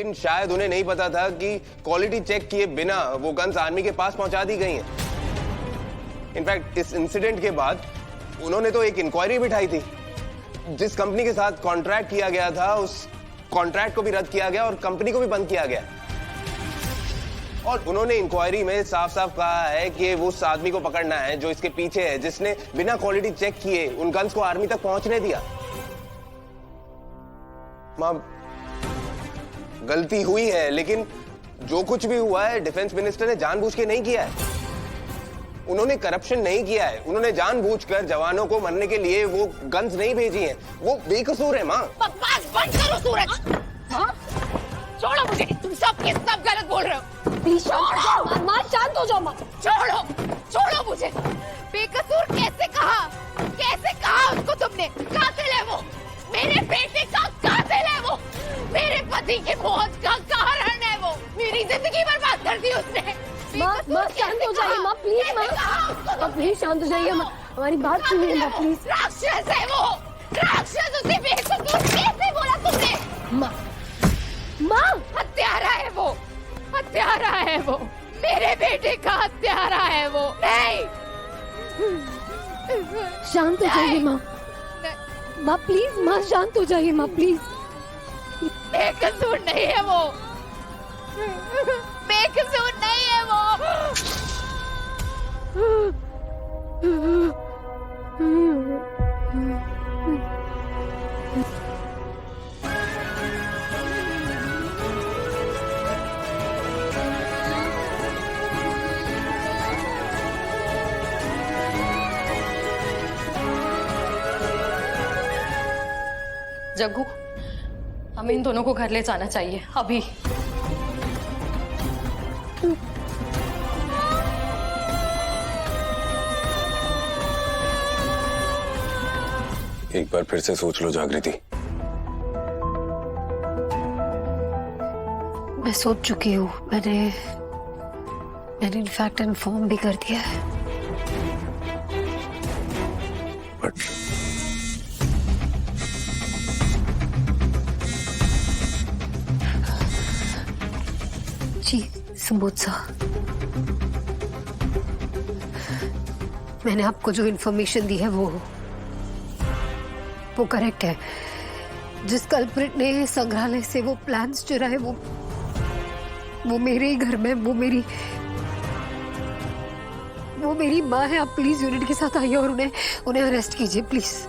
लेकिन शायद उन्हें नहीं पता था कि क्वालिटी चेक किए बिना वो गन्स आर्मी के पास पहुंचा दी गई हैं। इनफैक्ट इस इंसिडेंट के बाद उन्होंने तो एक इंक्वायरी बिठाई थी। जिस कंपनी के साथ कॉन्ट्रैक्ट किया गया था उस कॉन्ट्रैक्ट को भी रद्द किया गया और कंपनी को भी बंद किया गया। और उन्होंने इंक्वायरी में साफ साफ कहा है कि वो उस आदमी को पकड़ना है जो इसके पीछे है, जिसने बिना क्वालिटी चेक किए उन गन्स को आर्मी तक पहुंचने दिया। मां, गलती हुई है, लेकिन जो कुछ भी हुआ है डिफेंस मिनिस्टर ने जानबूझ के नहीं किया है। उन्होंने करप्शन नहीं किया है। उन्होंने जानबूझकर जवानों को मरने के लिए वो गन्स नहीं भेजी हैं। वो बेकसूर है मां। बकवास बंद करो सूरज। हाँ? छोड़ो मुझे, तुम सब के सब गलत बोल रहे हो। प्लीज मां, शांत हो जाओ मां। छोड़ो मुझे। बेकसूर कैसे कहा उसको तुमने? कातिल है वो, मेरे बेटे का कातिल है वो, मेरे पति की मौत का कारण है वो, मेरी जिंदगी बर्बाद कर दी उसने। माँ शांत हो जाइए माँ, प्लीज माँ प्लीज शांत हो जाइए माँ, हमारी बात सुनिए माँ प्लीज। राक्षस है वो, राक्षस। उसे बेकसूर कैसे बोला तुमने? माँ हत्यारा है वो, मेरे बेटे का हत्यारा है वो। नहीं, शांत हो जाइए माँ प्लीज, माँ शांत हो जाइए माँ प्लीज। बेकसूर नहीं है वो, बेकसूर नहीं है वो। जग्गू, हमें इन दोनों को घर ले जाना चाहिए अभी। एक बार फिर से सोच लो जागृति। मैं सोच चुकी हूँ, मैंने इनफैक्ट इन्फॉर्म भी कर दिया है। बट जी समोसा, मैंने आपको जो इन्फॉर्मेशन दी है वो करेक्ट है। जिस कल्प्रिट ने संग्रहालय से वो प्लान्स चुराए वो मेरे ही घर में, वो मेरी माँ है। आप प्लीज यूनिट के साथ आइए और उन्हें अरेस्ट कीजिए प्लीज।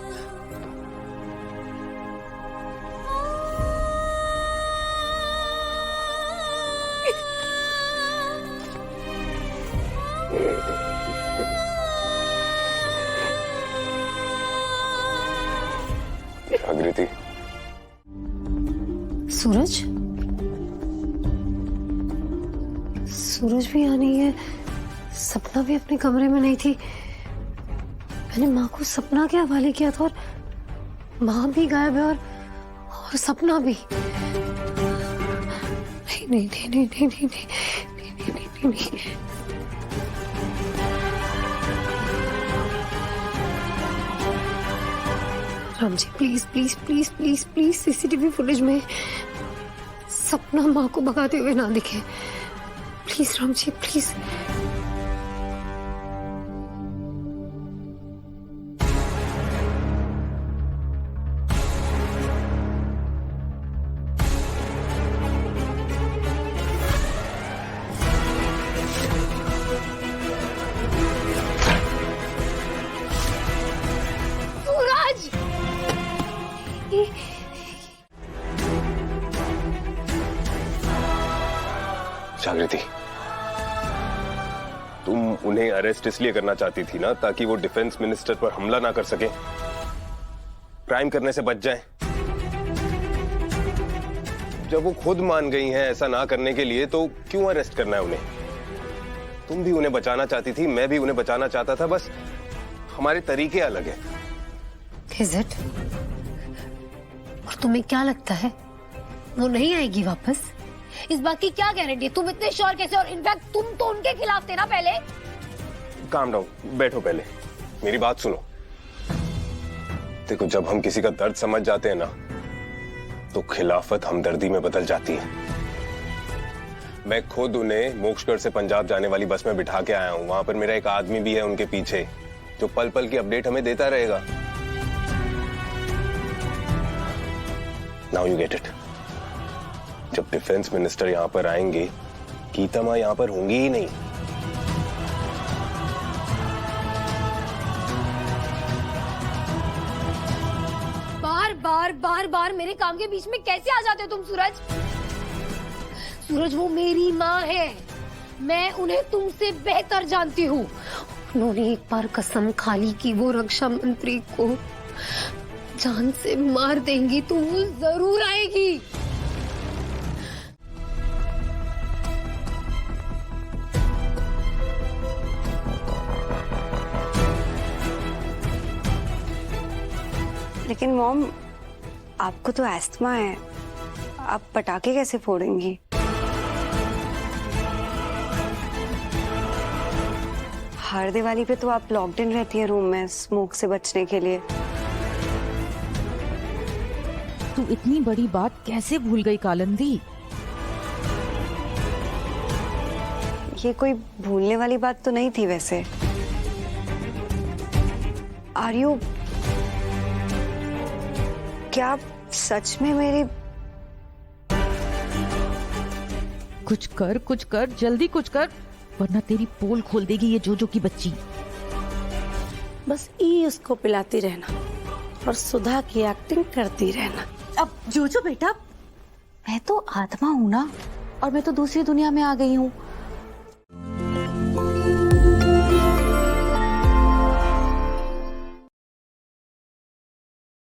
जागृति, सूरज भी यहाँ नहीं है, सपना भी अपने कमरे में नहीं थी। मैंने माँ को सपना के हवाले किया था और माँ भी गायब है और सपना भी। नहीं। Ram ji please CCTV footage में सपना माँ को भगाते हुए ना दिखे। Please Ram ji please. जागृति, तुम उन्हें अरेस्ट इसलिए करना चाहती थी ना ताकि वो डिफेंस मिनिस्टर पर हमला ना कर सके, क्राइम करने से बच जाएं। जब वो खुद मान गई हैं ऐसा ना करने के लिए, तो क्यों अरेस्ट करना है उन्हें? तुम भी उन्हें बचाना चाहती थी, मैं भी उन्हें बचाना चाहता था, बस हमारे तरीके अलग हैं। Is it? और तुम्हें क्या लगता है वो नहीं आएगी वापस? इस बात की क्या गारंटी? तुम इतने श्योर कैसे? और इनफैक्ट तुम तो उनके खिलाफ थे ना पहले। काम डाउन, बैठो, पहले मेरी बात सुनो। देखो, जब हम किसी का दर्द समझ जाते हैं ना, तो खिलाफत हमदर्दी में बदल जाती है। मैं खुद उन्हें मोक्षगढ़ से पंजाब जाने वाली बस में बिठा के आया हूँ। वहां पर मेरा एक आदमी भी है उनके पीछे, जो पल पल की अपडेट हमें देता रहेगा। Now you get it. जब डिफेंस मिनिस्टर यहाँ पर आएंगे, गीता माँ यहाँ पर होंगी ही नहीं। बार बार मेरे काम के बीच में कैसे आ जाते हो तुम सूरज? सूरज, वो मेरी माँ है, मैं उन्हें तुमसे बेहतर जानती हूँ। उन्होंने एक बार कसम खा ली कि वो रक्षा मंत्री को जान से मार देंगी, तो वो जरूर आएगी। लेकिन मॉम, आपको तो एस्थमा है, आप पटाखे कैसे फोड़ेंगी? हर दिवाली पे तो आप लॉक्ड इन रहती है रूम में स्मोक से बचने के लिए। तू इतनी बड़ी बात कैसे भूल गई कालिंदी? ये कोई भूलने वाली बात तो नहीं थी वैसे। आर यू, क्या आप सच में मेरी? कुछ कर, जल्दी कुछ कर, वरना तेरी पोल खोल देगी ये जोजो की बच्ची। बस ई उसको पिलाती रहना और सुधा की एक्टिंग करती रहना। अब जोजो बेटा, मैं तो आत्मा हूँ ना, और मैं तो दूसरी दुनिया में आ गई हूँ।